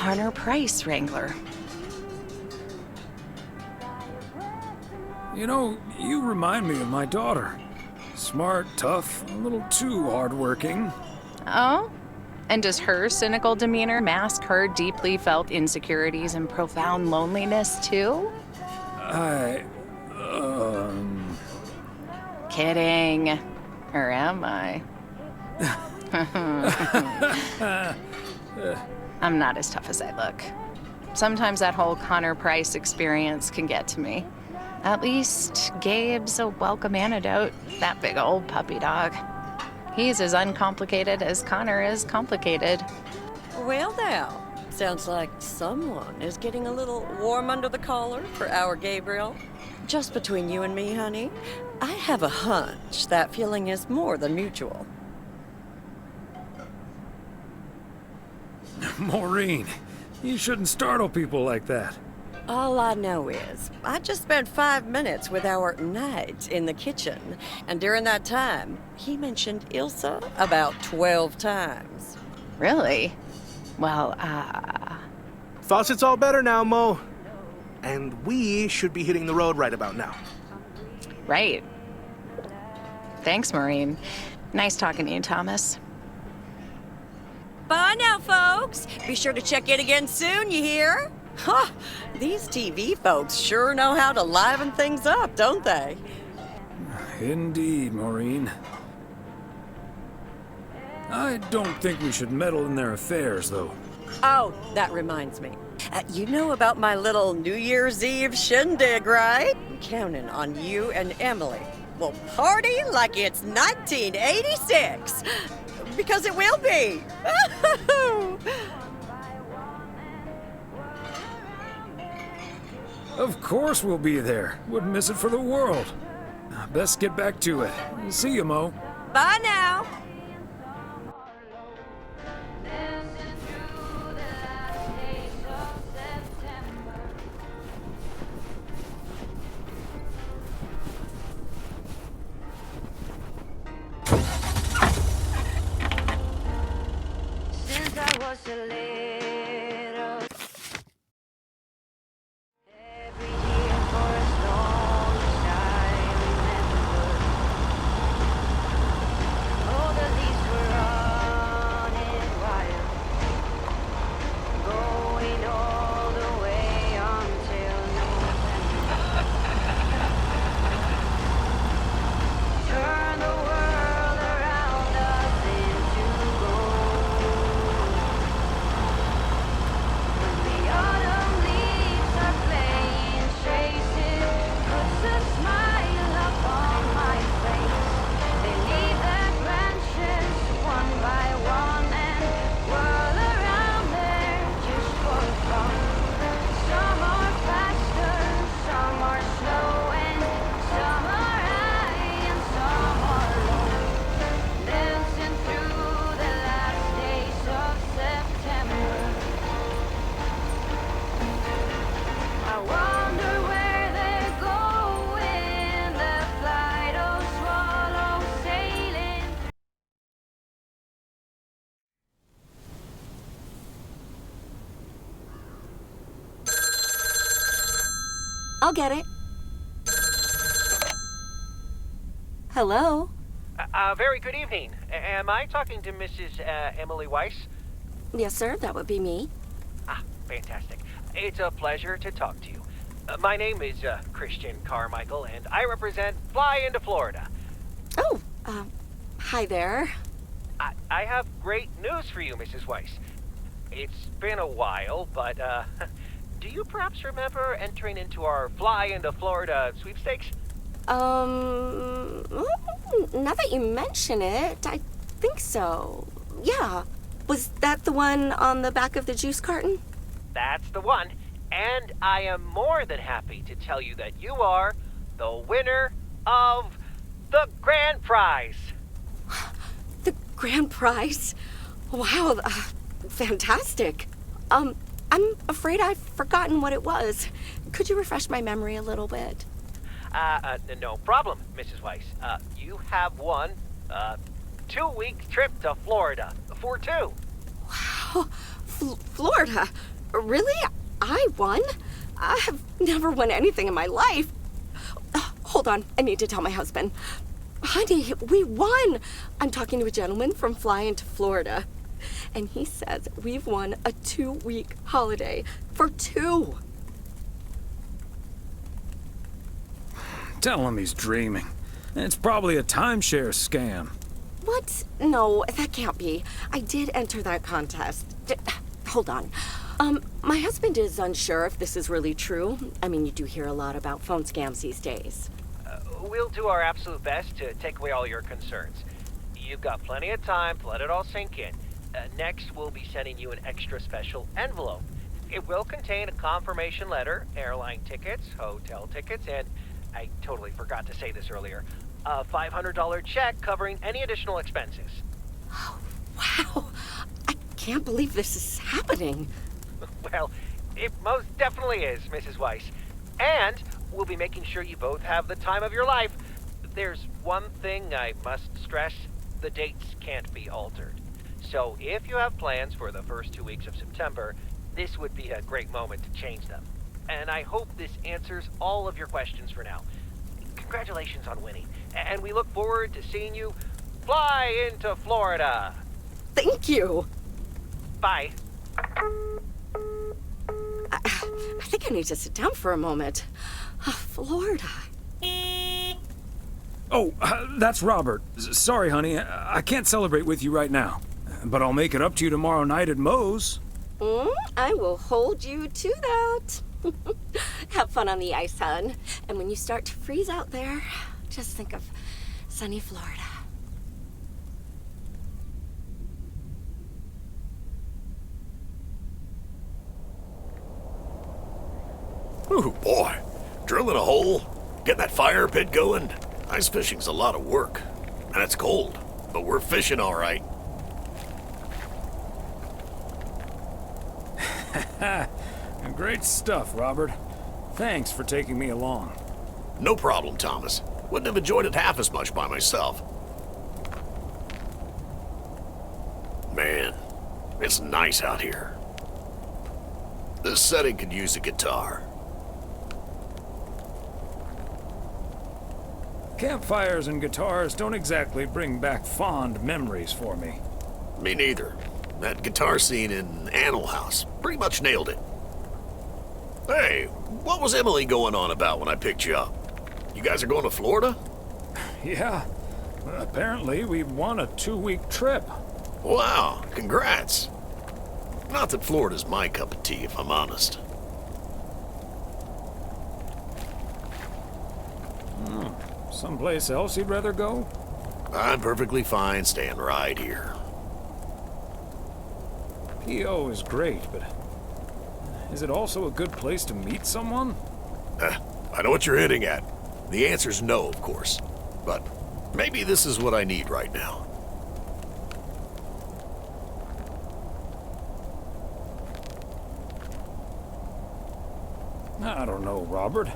Connor Price Wrangler. You know, you remind me of my daughter. Smart, tough, a little too hardworking. Oh? And does her cynical demeanor mask her deeply felt insecurities and profound loneliness, too? Kidding. Or am I? I'm not as tough as I look. Sometimes that whole Connor Price experience can get to me. At least Gabe's a welcome antidote, that big old puppy dog. He's as uncomplicated as Connor is complicated. Well now, sounds like someone is getting a little warm under the collar for our Gabriel. Just between you and me, honey, I have a hunch that feeling is more than mutual. Maureen, you shouldn't startle people like that. All I know is, I just spent 5 minutes with our knight in the kitchen, and during that time, he mentioned Ilsa about 12 times. Really? Well, Faucet's all better now, Mo. And we should be hitting the road right about now. right. Thanks, Maureen. Nice talking to you, Thomas. Bye now, folks. Be sure to check in again soon, you hear? Huh, these TV folks sure know how to liven things up, don't they? Indeed, Maureen. I don't think we should meddle in their affairs, though. Oh, that reminds me. You know about my little New Year's Eve shindig, right? I'm counting on you and Emily. We'll party like it's 1986. Because it will be. Of course we'll be there. Wouldn't miss it for the world. Best get back to it. See you, Mo. Bye now. Since I was a little, every year for as long as I remember, all the leaves were running wild, going all the way until November. Turn the world around us into gold. When the autumn leaves are playing traces, puts a smile upon my face. They leave their branches one by one and whirl around there just for fun. Some are faster, some are slow, and some are high and some are low. Dancing through the last days of September. I wonder where they're going, the flight of swallows sailing. I'll get it. Hello? Very good evening. Am I talking to Mrs. Emily Weiss? Yes, sir, that would be me. Ah, fantastic. It's a pleasure to talk to you. My name is Christian Carmichael, and I represent Fly into Florida. Oh, hi there. I have great news for you, Mrs. Weiss. It's been a while, but do you perhaps remember entering into our Fly into Florida sweepstakes? Now that you mention it, I think so. Yeah. Was that the one on the back of the juice carton? That's the one. And I am more than happy to tell you that you are the winner of the grand prize. The grand prize? Wow, fantastic. I'm afraid I've forgotten what it was. Could you refresh my memory a little bit? No problem, Mrs. Weiss. You have won a 2-week trip to Florida for two. Wow, Florida? Really? I won? I have never won anything in my life. Hold on, I need to tell my husband. Honey, we won! I'm talking to a gentleman from flying to Florida. And he says we've won a 2-week holiday for 2. Tell him he's dreaming. It's probably a timeshare scam. What? No, that can't be. I did enter that contest. Hold on. My husband is unsure if this is really true. I mean, you do hear a lot about phone scams these days. We'll do our absolute best to take away all your concerns. You've got plenty of time to let it all sink in. Next, we'll be sending you an extra special envelope. It will contain a confirmation letter, airline tickets, hotel tickets, and I totally forgot to say this earlier, a $500 check covering any additional expenses. Oh, wow. I can't believe this is happening. Well, it most definitely is, Mrs. Weiss. And we'll be making sure you both have the time of your life. There's one thing I must stress. The dates can't be altered. So if you have plans for the first 2 weeks of September, this would be a great moment to change them. And I hope this answers all of your questions for now. Congratulations on winning. And we look forward to seeing you fly into Florida. Thank you. Bye. I think I need to sit down for a moment. Florida. Oh, that's Robert. Sorry, honey. I can't celebrate with you right now. But I'll make it up to you tomorrow night at Moe's. I will hold you to that. Have fun on the ice, hon. And when you start to freeze out there, just think of sunny Florida. Ooh, boy. Drilling a hole, getting that fire pit going. Ice fishing's a lot of work. And it's cold, but we're fishing all right. Great stuff, Robert. Thanks for taking me along. No problem, Thomas. Wouldn't have enjoyed it half as much by myself. Man, it's nice out here. This setting could use a guitar. Campfires and guitars don't exactly bring back fond memories for me. Me neither. That guitar scene in Animal House pretty much nailed it. Hey, what was Emily going on about when I picked you up? You guys are going to Florida? Yeah. Apparently, we won a 2-week trip. Wow, congrats. Not that Florida's my cup of tea, if I'm honest. Someplace else you'd rather go? I'm perfectly fine staying right here. P.O. is great, but is it also a good place to meet someone? I know what you're hitting at. The answer's no, of course. But maybe this is what I need right now. I don't know, Robert.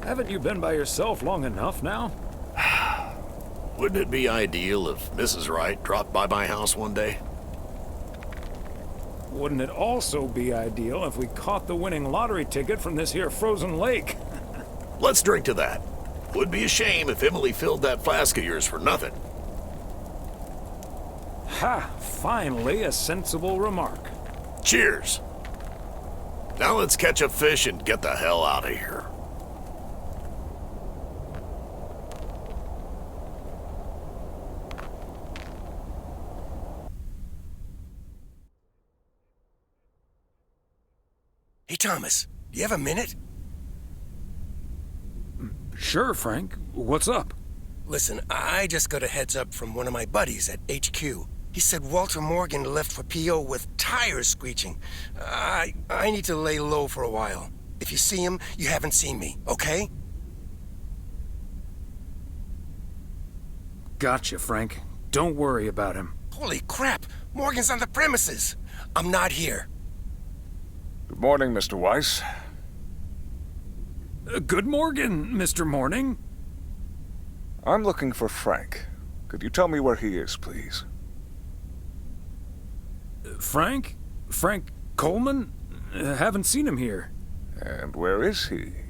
Haven't you been by yourself long enough now? Wouldn't it be ideal if Mrs. Wright dropped by my house one day? Wouldn't it also be ideal if we caught the winning lottery ticket from this here frozen lake? Let's drink to that. Would be a shame if Emily filled that flask of yours for nothing. Ha! Finally, a sensible remark. Cheers. Now let's catch a fish and get the hell out of here. Hey, Thomas, do you have a minute? Sure, Frank. What's up? Listen, I just got a heads up from one of my buddies at HQ. He said Walter Morgan left for P.O. with tires screeching. I need to lay low for a while. If you see him, you haven't seen me, okay? Gotcha, Frank. Don't worry about him. Holy crap! Morgan's on the premises! I'm not here. Good morning, Mr. Weiss. Good morning, Mr. Morning. I'm looking for Frank. Could you tell me where he is, please? Frank? Frank Coleman? Haven't seen him here. And where is he?